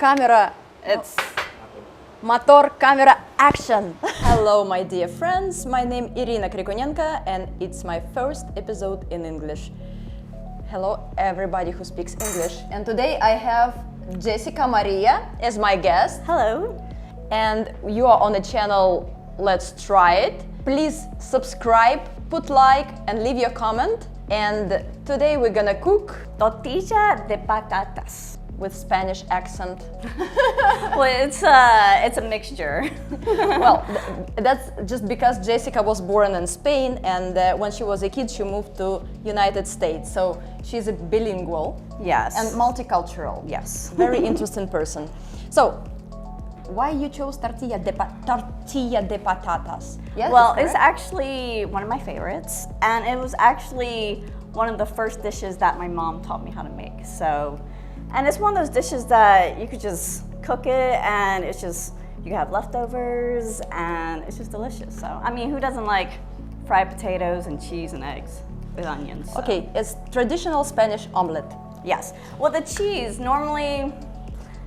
camera. It's motor, camera, action. Hello, my dear friends. My name is Irina Krikonenko, and it's my first episode in English. Hello, everybody who speaks English. And today I have Jessica Maria as my guest. Hello. And you are on the channel Let's Try It. Please subscribe, put like, and leave your comment. And today we're gonna cook Tortilla de patatas. with Spanish accent. Well, it's a mixture. Well, that's just because Jessica was born in Spain, and when she was a kid, she moved to United States. So she's a bilingual Yes. and multicultural. Yes. Very interesting person. So, why you chose tortilla de patatas? Yes, Well, that's it's correct? actually one of my favorites, and it was actually one of the first dishes that my mom taught me how to make. So, and it's one of those dishes that you could just cook it, and it's just, you have leftovers, and it's just delicious. So, I mean, who doesn't like fried potatoes and cheese and eggs with onions? So. Okay, it's traditional Spanish omelette. Yes. Well, the cheese, normally,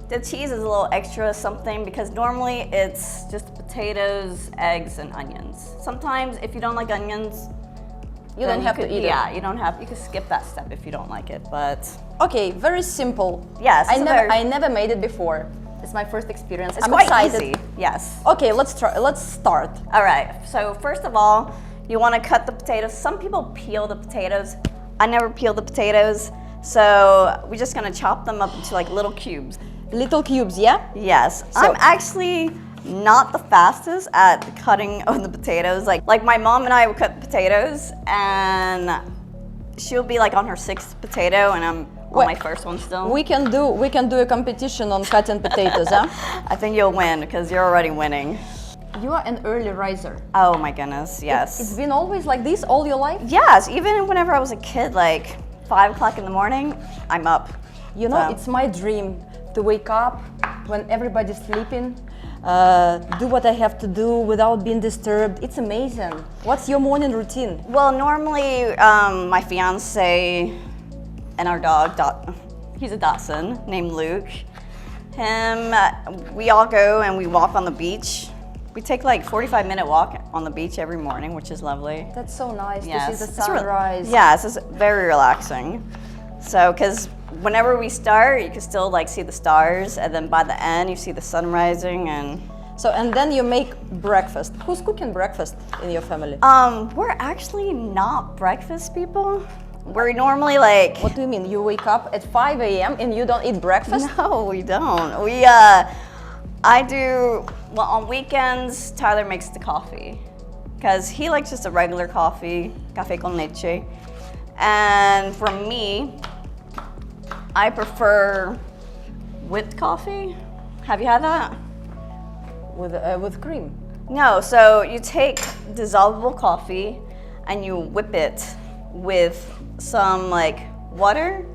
the cheese is a little extra something because normally it's just potatoes, eggs, and onions. Sometimes if you don't like onions, You then don't have could, to eat yeah, it. you don't have, you can skip that step if you don't like it, but Okay, very simple. yes, I it's I never made it before. It's my first experience. it's I'm quite excited. easy. Yes. Okay, let's try. Let's start. All right, so first of all, you want to cut the potatoes. Some people peel the potatoes. I never peel the potatoes, so we're just gonna chop them up into like little cubes. Little cubes, yeah? Yes, So- I'm actually not the fastest at the cutting of the potatoes. Like my mom and I would cut potatoes, and she'll be like on her sixth potato, and I'm on my first one still. We can do a competition on cutting potatoes, huh? I think you'll win because you're already winning. You are an early riser. Oh my goodness, yes. It's been always like this all your life? Yes, even whenever I was a kid, like 5 o'clock in the morning, I'm up. You know, So- it's my dream to wake up when everybody's sleeping, do what I have to do without being disturbed. It's amazing. What's your morning routine? Well, normally my fiance and our dog, he's a Dachshund named Luke. We all go and we walk on the beach. We take like 45-minute walk on the beach every morning, which is lovely. That's so nice Yes, to see the it's sunrise. Yes, it's very relaxing. So, because whenever we start, you can still like see the stars, and then by the end, you see the sun rising. And So, and then you make breakfast. Who's cooking breakfast in your family? we're actually not breakfast people. We're normally like, What do you mean? You wake up at 5 a.m. and you don't eat breakfast? no, we don't. I do. Well, on weekends, Tyler makes the coffee because he likes just a regular coffee, café con leche. And for me, I prefer whipped coffee. Have you had that? With cream. No, so you take dissolvable coffee and you whip it with some like water,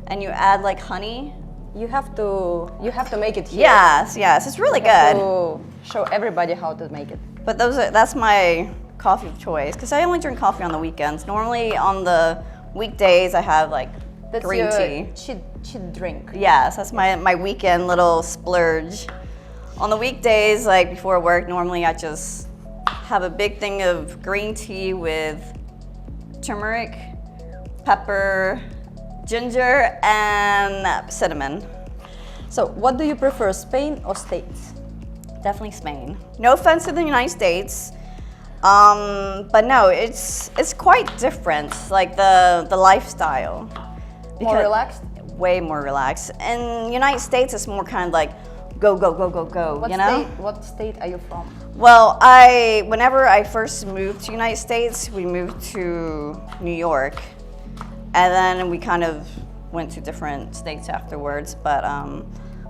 and you add like honey. You have to make it here. Yes, it's really You have good. to show everybody how to make it. But that's my coffee of choice because I only drink coffee on the weekends. Normally on the weekdays I have like That's green your tea. cheat drink. Yes, that's my weekend little splurge. On the weekdays, like before work, normally I just have a big thing of green tea with turmeric, pepper, ginger, and cinnamon. So, what do you prefer, Spain or States? Definitely Spain. No offense to the United States, but no, it's quite different. Like the lifestyle. More Because- relaxed? Way more relaxed. In United States, it's more kind of like go, go, go, go, go. What you know? What state are you from? Well, whenever I first moved to United States, we moved to New York, and then we kind of went to different states afterwards. But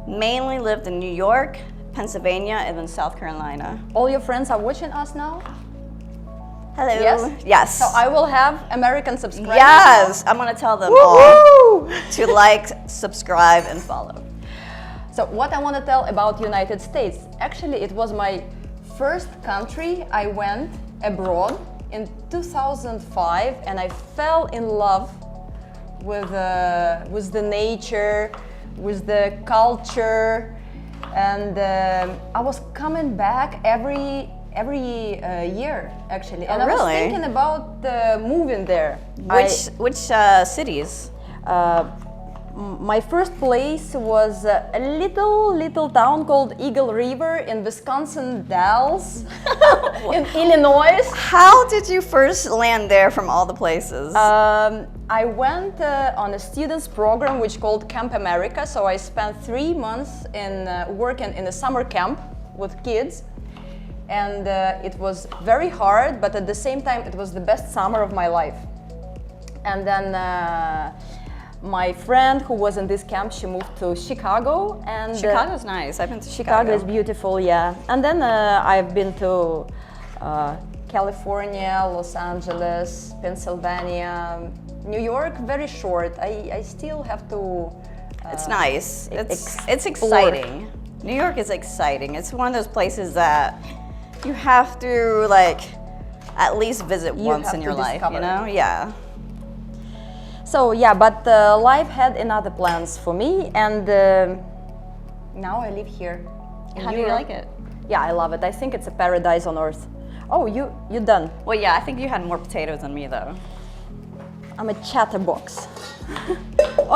mainly lived in New York, Pennsylvania, and then South Carolina. All your friends are watching us now? Hello. Yes? Yes. So I will have American subscribers. Yes, I'm gonna tell them all Woo-hoo! to like, subscribe, and follow. So what I want to tell about United States, actually it was my first country I went abroad in 2005, and I fell in love with the nature, with the culture, and I was coming back every year actually, and I was really? thinking about moving there. Which cities? My first place was a little town called Eagle River in Wisconsin Dells in Illinois. How did you first land there from all the places? I went on a students program which called Camp America, so I spent 3 months in working in a summer camp with kids, and it was very hard, but at the same time it was the best summer of my life. And then my friend who was in this camp, she moved to Chicago, and Chicago's nice. I've been to Chicago is beautiful, yeah. And then I've been to California, Los Angeles, Pennsylvania, New York. Very short. I still have to. It's nice. It's exciting. New York is exciting. It's one of those places that you have to like at least visit once in your life. You know? Yeah. So yeah, but life had another plans for me, and now I live here. How do you like it? Yeah, I love it. I think it's a paradise on earth. Oh, you done? Well, yeah, I think you had more potatoes than me though. I'm a chatterbox.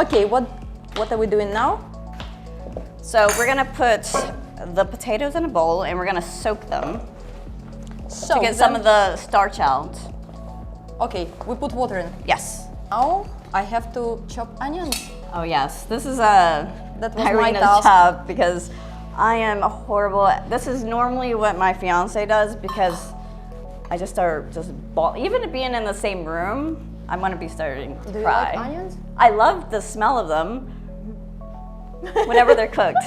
Okay, what are we doing now? So we're gonna put the potatoes in a bowl and we're gonna soak them to get some of the starch out. Okay, we put water in. Yes. Now I have to chop onions. Oh yes, this is that was my Irina's task. job because I am horrible. This is normally what my fiance does because I just start even being in the same room, I'm gonna be starting to Do you cry. like onions? I love the smell of them whenever they're cooked.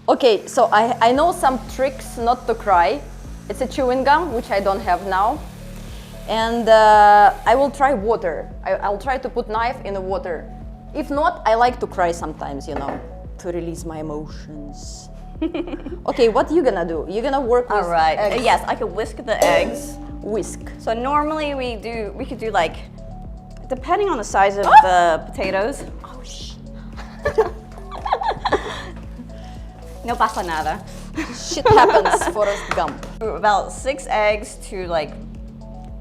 Okay, so I know some tricks not to cry. It's a chewing gum, which I don't have now. And I will try water. I'll try to put knife in the water. If not, I like to cry sometimes, you know, to release my emotions. Okay, what are you gonna do? You're gonna work with All right. eggs. Yes, I could whisk the eggs. Whisk. So normally we could do like, depending on the size of the potatoes. Oh, shh. No pasa nada. Shit happens, Forrest Gump. About 6 eggs to like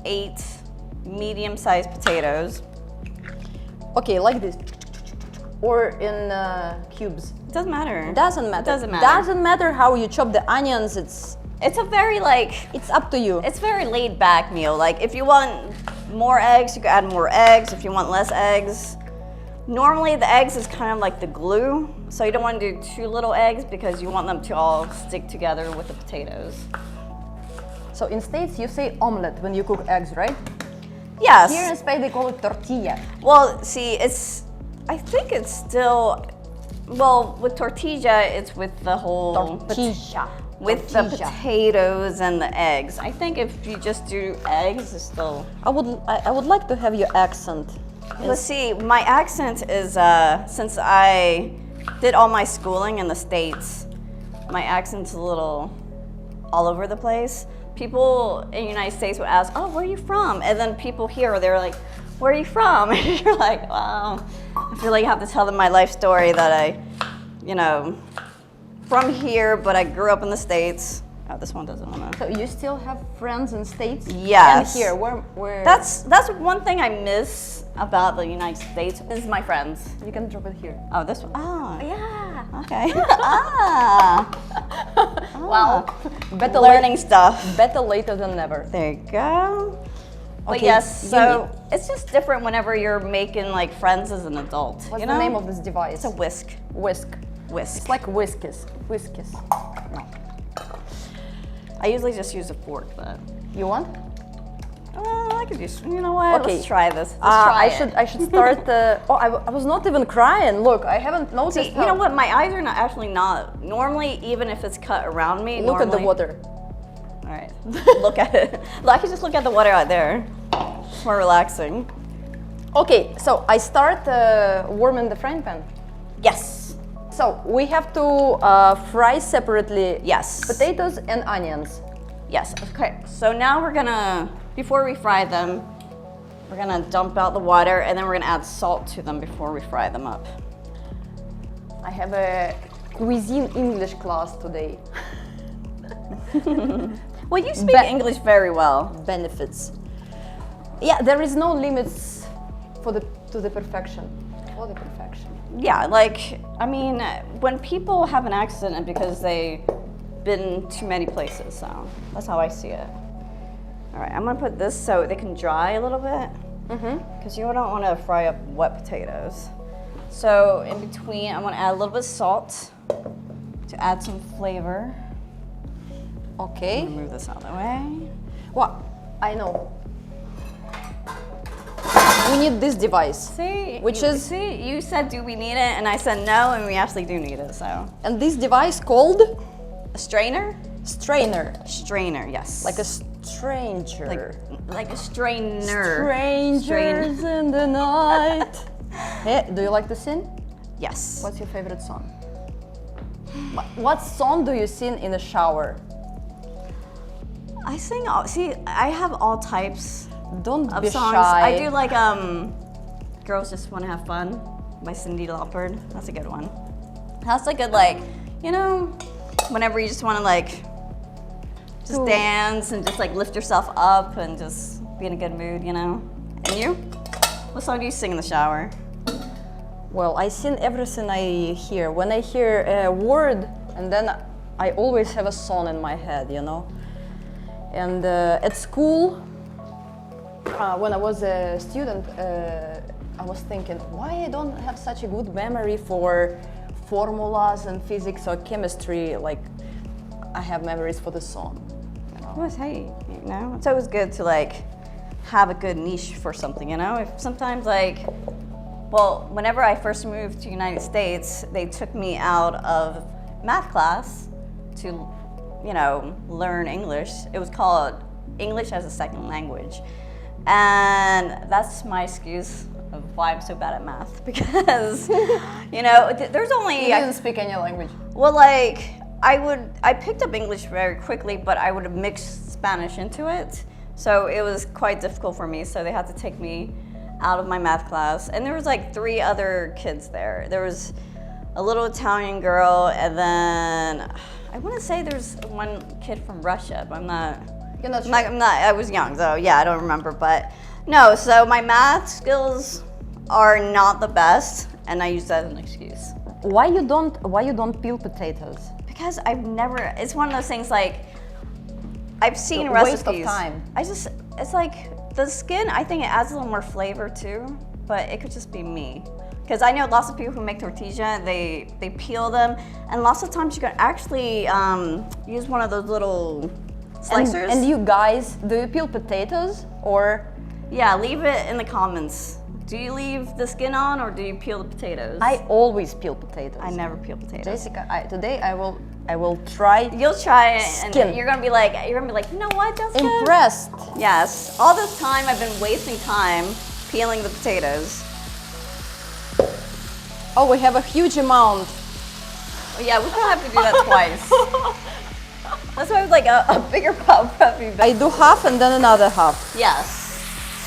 8 medium-sized potatoes. Okay, like this. Or in cubes. It doesn't matter. Doesn't matter. Doesn't matter. Doesn't matter how you chop the onions. It's a very like, It's up to you. it's very laid back meal. Like if you want more eggs, you can add more eggs. If you want less eggs, normally the eggs is kind of like the glue. So you don't want to do too little eggs because you want them to all stick together with the potatoes. So in States you say omelette when you cook eggs, right? Yes. Here in Spain they call it tortilla. Well, see, I think it's still, well, with tortilla, it's with the whole, Tortilla. with the Tortilla. potatoes and the eggs. I think if you just do eggs, it's still. I would like to have your accent. Let's see, my accent is, since I did all my schooling in the States, my accent's a little all over the place. People in the United States would ask, oh, where are you from? And then people here, they're like, where are you from? And you're like, wow. I feel like I have to tell them my life story that I, you know, from here, but I grew up in the States. Oh, this one doesn't want to. So you still have friends in States? Yes. And here, where? That's one thing I miss about the United States is my friends. You can drop it here. Oh, this one. Oh, Yeah. okay. ah. Wow. Better Learning stuff. Better later than never. There you go. But Okay, yes, you so it's just different whenever you're making like friends as an adult. What's you the know? name of this device? It's a whisk. whisk. Whisk. It's like whiskas. Whiskas. No. I usually just use a fork, but You want? I could use. You know what? Okay. Let's try this. Let's try it. I should start. I was not even crying. Look, I haven't noticed. See, you know what? My eyes are not. Normally, even if it's cut around me. Look at the water. All right. Look at it. I can just look at the water out there. It's more relaxing. Okay, so I start warming the frying pan. Yes. So we have to fry separately. Yes. Potatoes and onions. Yes. Okay. So now we're gonna, before we fry them, we're gonna dump out the water and then we're gonna add salt to them before we fry them up. I have a cuisine English class today. Well, you speak English very well. Benefits. Yeah, there is no limits to the perfection. For the perfection. Yeah, like, I mean, when people have an accent, it's because they've been to many places, so that's how I see it. All right, I'm gonna put this so they can dry a little bit, because you don't want to fry up wet potatoes. So in between, I'm gonna add a little bit of salt to add some flavor. Okay. I'm gonna move this out of the way. Well, I know. We need this device. See, you said, do we need it? And I said no, and we actually do need it, so. And this device called? A strainer? Strainer. Strainer, yes. Like a stranger. Like a strainer. Strangers in the night. Hey, do you like to sing? Yes. What's your favorite song? What song do you sing in the shower? I sing I have all types Don't of be songs. shy. I do like Girls Just Wanna Have Fun by Cyndi Lauper. That's a good one. That's a good, like, you know, whenever you just wanna like just dance and just like lift yourself up and just be in a good mood, you know? And you? What song do you sing in the shower? Well, I sing everything I hear. When I hear a word, and then I always have a song in my head, you know? And at school, when I was a student, I was thinking, why I don't have such a good memory for formulas and physics or chemistry, like I have memories for the song. You know? Well, hey, you know, it's always good to like have a good niche for something, you know? If sometimes like, well, whenever I first moved to the United States, they took me out of math class to, you know, learn English. It was called English as a Second Language. And that's my excuse of why I'm so bad at math, because, you know, there's only... You didn't speak any language. Well, like, I picked up English very quickly, but I would have mixed Spanish into it. So it was quite difficult for me, so they had to take me out of my math class. And there was like 3 other kids there. There was a little Italian girl, and then I want to say there's one kid from Russia, but I'm not... You're not sure? I was young, so yeah, I don't remember, but no, so my math skills are not the best, and I use that as an excuse. Why you don't peel potatoes? Because I've never, it's one of those things like, I've seen A recipes. waste of time. It's like, the skin, I think it adds a little more flavor too, but it could just be me. Because I know lots of people who make tortilla, they peel them, and lots of times you can actually use one of those little slicers. And you guys, do you peel potatoes or? Yeah, leave it in the comments. Do you leave the skin on or do you peel the potatoes? I always peel potatoes. I never peel potatoes. Jessica, today I will try. You'll try it, Skin. and you're gonna be like, you know what, Jessica? Impressed. Yes. All this time I've been wasting time peeling the potatoes. Oh, we have a huge amount. Oh, yeah, we're gonna have to do that twice. That's why I was like a bigger pot probably. I do half and then another half. Yes.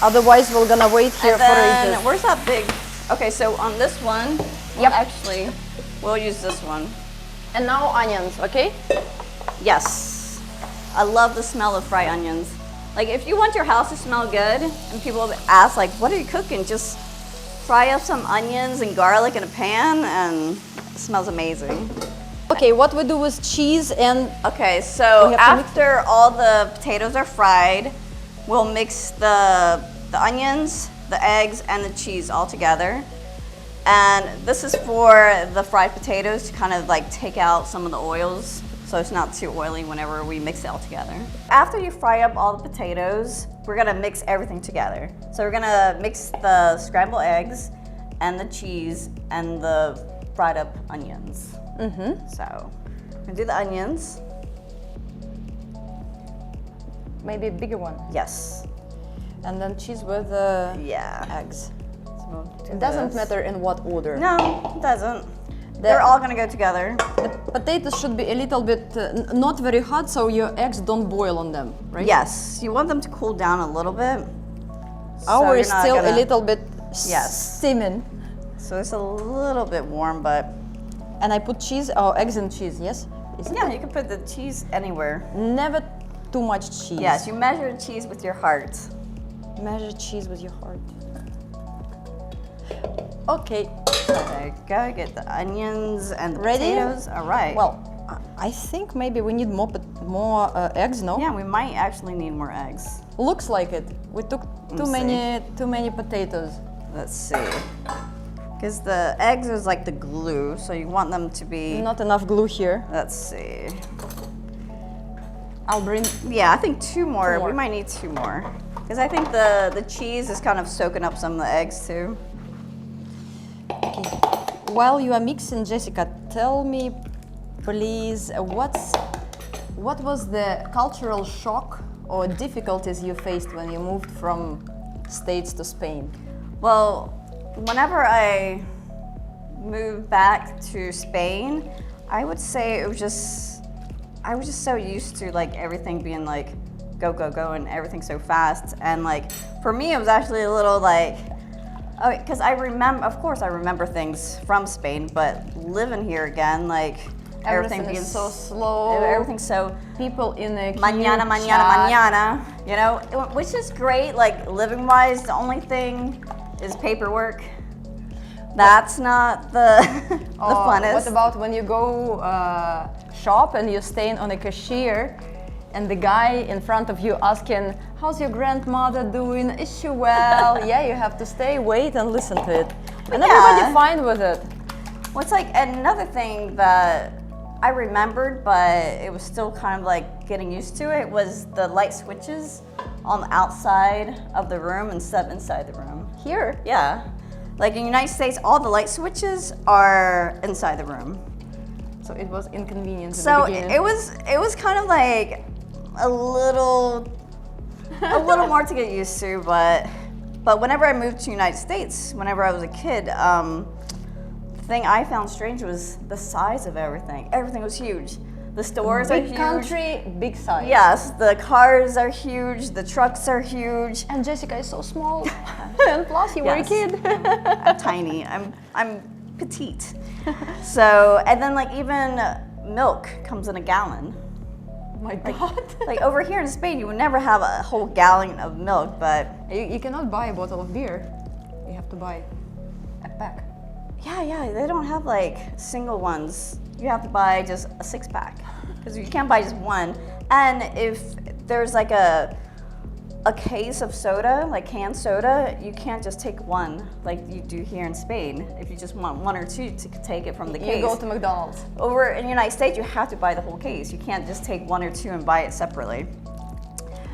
Otherwise, we're gonna wait here And then, for ages. where's that big? Okay, so on this one, actually, we'll use this one. And now onions, okay? Yes. I love the smell of fried onions. Like, if you want your house to smell good, and people ask, like, what are you cooking? Just fry up some onions and garlic in a pan, and it smells amazing. Okay, what we do with cheese and... Okay, so We have to mix after all the potatoes are fried, we'll mix the onions, the eggs, and the cheese all together. And this is for the fried potatoes to kind of like take out some of the oils so it's not too oily whenever we mix it all together. After you fry up all the potatoes, we're gonna mix everything together. So we're gonna mix the scrambled eggs and the cheese and the fried up onions. So we're gonna do the onions. maybe a bigger one. Yes. And then cheese with eggs. So It doesn't matter in what order. No, it doesn't. They're all gonna go together. The potatoes should be a little bit, not very hot, so your eggs don't boil on them, right? Yes, you want them to cool down a little bit. Ours is still a little bit Yes. steaming. So it's a little bit warm, but And I put cheese or eggs and cheese, yes? Is it? Yeah, you can put the cheese anywhere. Never too much cheese. Yes, you measure cheese with your heart. Measure cheese with your heart. Okay. There you go. Get the onions and the Ready? potatoes. All right. Well, I think maybe we need more eggs, no? Yeah, we might actually need more eggs. Looks like it. We took too many potatoes. Let's see. Because the eggs is like the glue, so you want them to be. Not enough glue here. Let's see. I'll bring. Yeah, I think two more. Two more. We might need two more. Because I think the cheese is kind of soaking up some of the eggs too. Okay. While you are mixing, Jessica, tell me, please, what was the cultural shock or difficulties you faced when you moved from States to Spain? Well, whenever I moved back to Spain, I would say I was just so used to like everything being like go, go, go and everything so fast. And like for me, it was actually a little like, because I remember things from Spain, but living here again, like everything being is so slow. Everything's so people in a mañana, mañana, you know, which is great. Like living wise, the only thing is paperwork. That's not the funnest. What about when you go shop and you're staying on a cashier and the guy in front of you asking, how's your grandmother doing? Is she well? Yeah, you have to wait and listen to it. And everybody fine with it. What's like another thing that I remembered, but it was still kind of like getting used to it, was the light switches on the outside of the room instead of inside the room. Here? Yeah. Like in the United States, all the light switches are inside the room. So it was inconvenient in So the beginning. it was kind of like a little more to get used to, but whenever I moved to the United States, whenever I was a kid, the thing I found strange was the size of everything. Everything was huge. The stores are huge. Big country, big size. Yes, the cars are huge, the trucks are huge. And Jessica is so small. And plus you were a kid. I'm tiny. I'm petite. So, and then like even milk comes in a gallon. My God. Like over here in Spain, you would never have a whole gallon of milk, but You cannot buy a bottle of beer. You have to buy a pack. yeah, they don't have like single ones. You have to buy just a 6-pack because you can't buy just one. And if there's like a case of soda, like canned soda, you can't just take one like you do here in Spain. If you just want one or two to take it from the case. You go to McDonald's. Over in the United States, you have to buy the whole case. You can't just take one or two and buy it separately.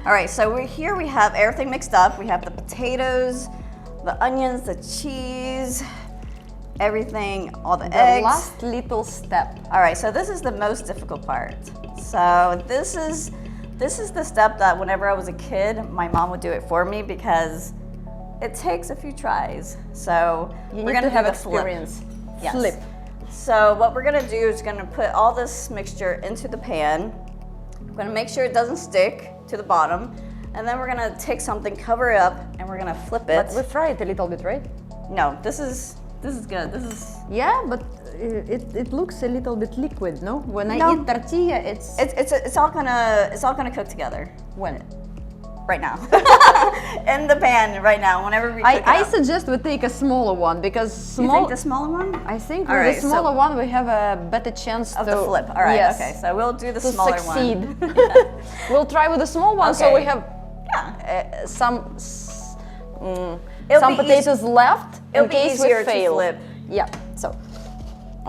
All right, so here we have everything mixed up. We have the potatoes, the onions, the cheese, everything, all the eggs. The last little step. All right, so this is the most difficult part. So this is the step that whenever I was a kid, my mom would do it for me because it takes a few tries. So We're gonna have experience. Yes. Flip. So what we're gonna do is gonna put all this mixture into the pan. We're gonna make sure it doesn't stick to the bottom, and then we're gonna take something, cover it up, and we're gonna flip it. But we fry it a little bit, right? No, this is good. This is Yeah, but it looks a little bit liquid, no? When I No. eat tortilla, it's all gonna cook together when? right now in the pan right now. Whenever we cook I it up. suggest we take a smaller one because You think the smaller one? I think All with right, the so- smaller one we have a better chance Of to the flip. All right. Yes, Okay. So we'll do the to smaller succeed. one. We'll try with the small one, so Okay. we have Yeah. some It'll be potatoes left it'll in be case easier we to fail. flip. Yeah. So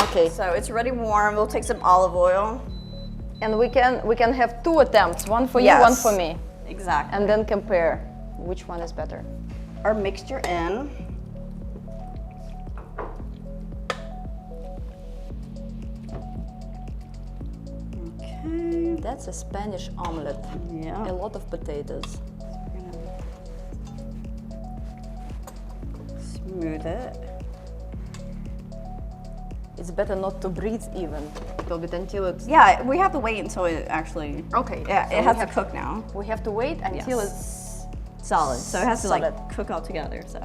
okay, So it's already warm. We'll take some olive oil. and we can have 2 attempts, one for you, Yes. one for me, Exactly. and then compare which one is better. Our mixture in. Okay. That's a Spanish omelette. Yeah. A lot of potatoes. Smooth it. It's better not to breathe even a little bit until it's. Yeah, we have to wait until it actually. Okay. Yeah, so it we has to have- cook now. We have to wait until Yes. it's Solid. So it has to Solid. like cook all together. So.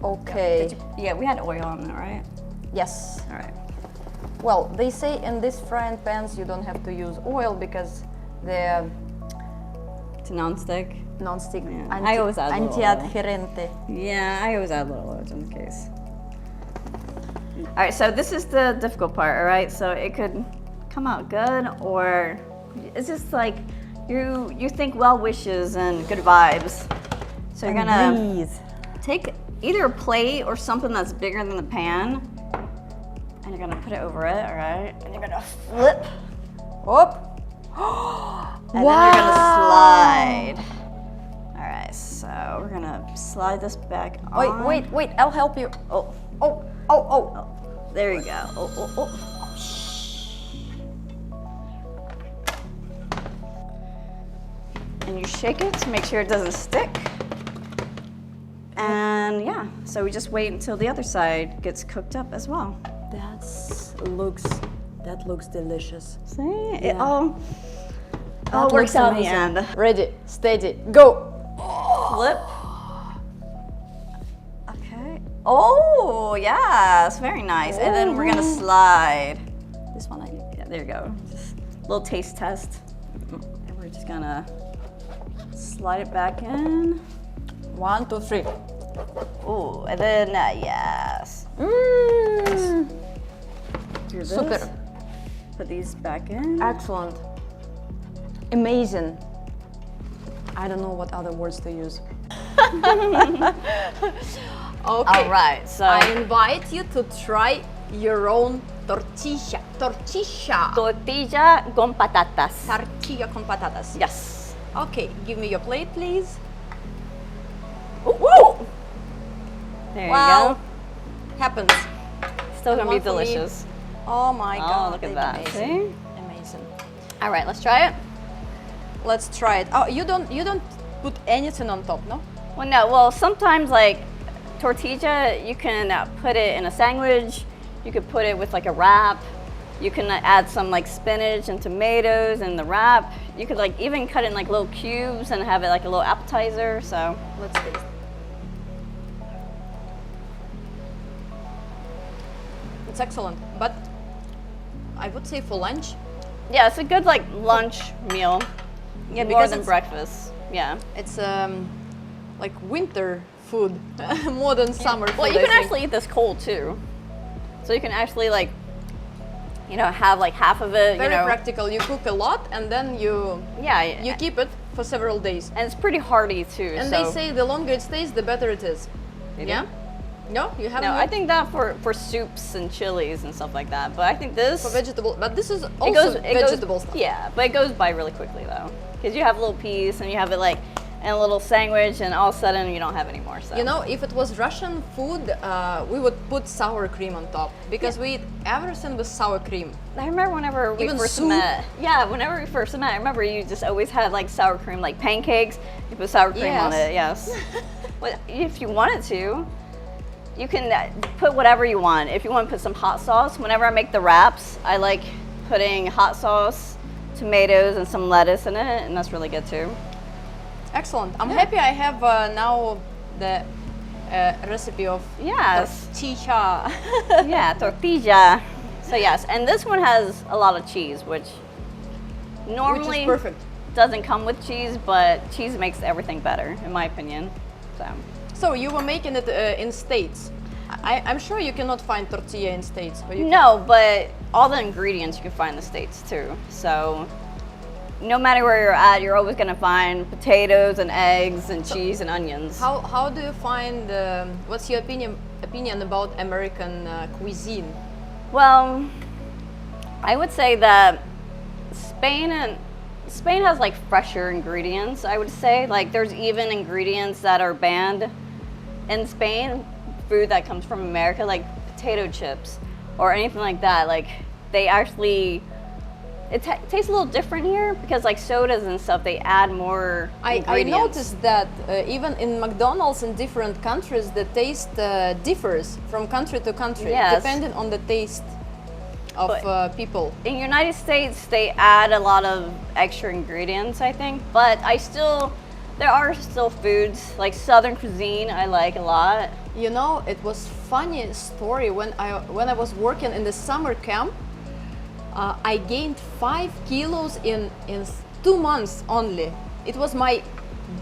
okay. Yeah, we had oil on it, right? Yes. All right. Well, they say in these frying pans you don't have to use oil because they're It's non-stick. non-stick, Yeah, I always add a little oil. anti-adherente. Yeah, I always add a little oil just in case. All right, so this is the difficult part, all right? So it could come out good, or it's just like you think well wishes and good vibes. So you're gonna breathe. take either a plate or something that's bigger than the pan, and you're gonna put it over it, all right? And you're gonna flip, Up. and then you're gonna slide. All right, so we're gonna slide this back on. Wait, I'll help you. Oh. There you go. Oh. And you shake it to make sure it doesn't stick. And yeah, so we just wait until the other side gets cooked up as well. That looks delicious. See? Yeah. It all That works looks out in the amazing. end. Ready, steady, go. Flip. Okay. Oh, yes, very nice. And then we're gonna slide. This one, yeah, there you go. Just a little taste test. And we're just gonna slide it back in. 1, 2, 3. Oh, and then, yes. Mmm. Do this. Super. Put these back in. Excellent. Amazing. I don't know what other words to use. Okay. All right, so I invite you to try your own tortilla. tortilla con patatas. Tortilla con patatas. Yes. Okay, give me your plate, please. Ooh. There Wow. you go. Happens. Still gonna be one for me. delicious. Oh my God. look at they're that. Amazing. Amazing. All right, let's try it. Let's try it. Oh, you don't put anything on top, no? Well, no. Well, sometimes like tortilla, you can put it in a sandwich. You could put it with like a wrap. You can add some like spinach and tomatoes in the wrap. You could like even cut it in like little cubes and have it like a little appetizer. So Let's taste. It's excellent, but I would say for lunch. yeah, it's a good like lunch meal. Yeah, More because than it's, breakfast. Yeah. it's like winter food more than summer food. Well, you I can think. actually eat this cold too. So you can actually like, have like half of it. Very practical. You cook a lot and then you Yeah. keep it for several days. And it's pretty hearty too. And so. they say the longer it stays, the better it is. Maybe. Yeah? No, you haven't. No, I heard? think that for soups and chilies and stuff like that. But I think this For vegetable, but this is it also goes vegetable stuff. Yeah, but it goes by really quickly though, because you have a little piece and you have it like in a little sandwich, and all of a sudden you don't have any more. So You know, if it was Russian food, we would put sour cream on top because we eat everything with sour cream. I remember whenever we Even first soup? met. Yeah, whenever we first met, I remember you just always had like sour cream, like pancakes. You put sour cream on Yes. it. Yes. Well, if you wanted to, you can put whatever you want. If you want to put some hot sauce, whenever I make the wraps, I like putting hot sauce, tomatoes, and some lettuce in it, and that's really good too. Excellent. I'm happy I have now the recipe of Yes. tortilla. Yeah, tortilla. So yes, and this one has a lot of cheese, which normally Which is perfect. doesn't come with cheese, but cheese makes everything better, in my opinion. So So you were making it in States. I'm sure you cannot find tortilla in States. But you no, but all the ingredients you can find in the States too. So no matter where you're at, you're always gonna find potatoes and eggs and cheese and onions. How do you find? What's your opinion about American cuisine? Well, I would say that Spain has like fresher ingredients. I would say like there's even ingredients that are banned in Spain, food that comes from America, like potato chips or anything like that. Like they actually, tastes a little different here because like sodas and stuff, they add more I ingredients. noticed that even in McDonald's in different countries, the taste differs from country to country, Yes. depending on the taste of people. In United States, they add a lot of extra ingredients, I think, but I still there are still foods like Southern cuisine I like a lot. You know, it was funny story when I was working in the summer camp. I gained 5 kilos in 2 months only. It was my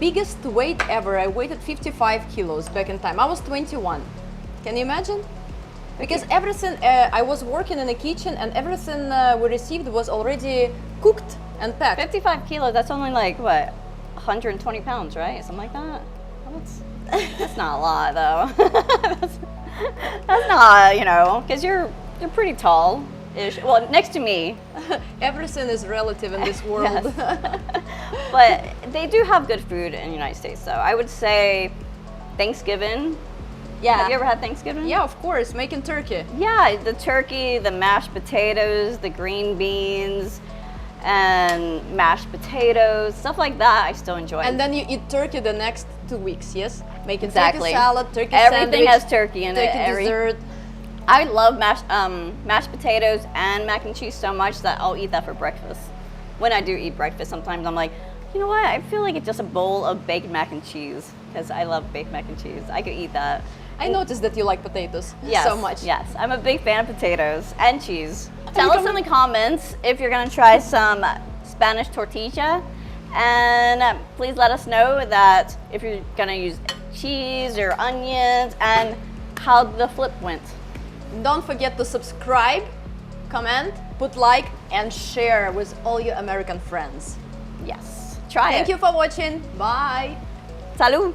biggest weight ever. I weighed 55 kilos back in time. I was 21. Can you imagine? Because everything, I was working in a kitchen and everything we received was already cooked and packed. 55 kilos, that's only like, what, 120 pounds, right? Something like that? Well, that's not a lot, though. that's not, you know, because you're pretty tall-ish. Well, next to me. Everything is relative in this world. But they do have good food in the United States, though. I would say Thanksgiving. Yeah. Have you ever had Thanksgiving? Yeah, of course, making turkey. Yeah, the turkey, the mashed potatoes, the green beans, and mashed potatoes, stuff like that I still enjoy. And then you eat turkey the next 2 weeks, yes? Making Exactly. turkey salad, turkey Everything sandwich, has turkey in it. turkey dessert. I love mashed potatoes and mac and cheese so much that I'll eat that for breakfast. When I do eat breakfast, sometimes I'm like, you know what? I feel like it's just a bowl of baked mac and cheese because I love baked mac and cheese. I could eat that. I noticed that you like potatoes Yes, so much. Yes, I'm a big fan of potatoes and cheese. Tell us in the comments if you're gonna try some Spanish tortilla, and please let us know that if you're gonna use cheese or onions and how the flip went. Don't forget to subscribe, comment, put like, and share with all your American friends. Yes, try it. Thank you for watching. Bye. Salud.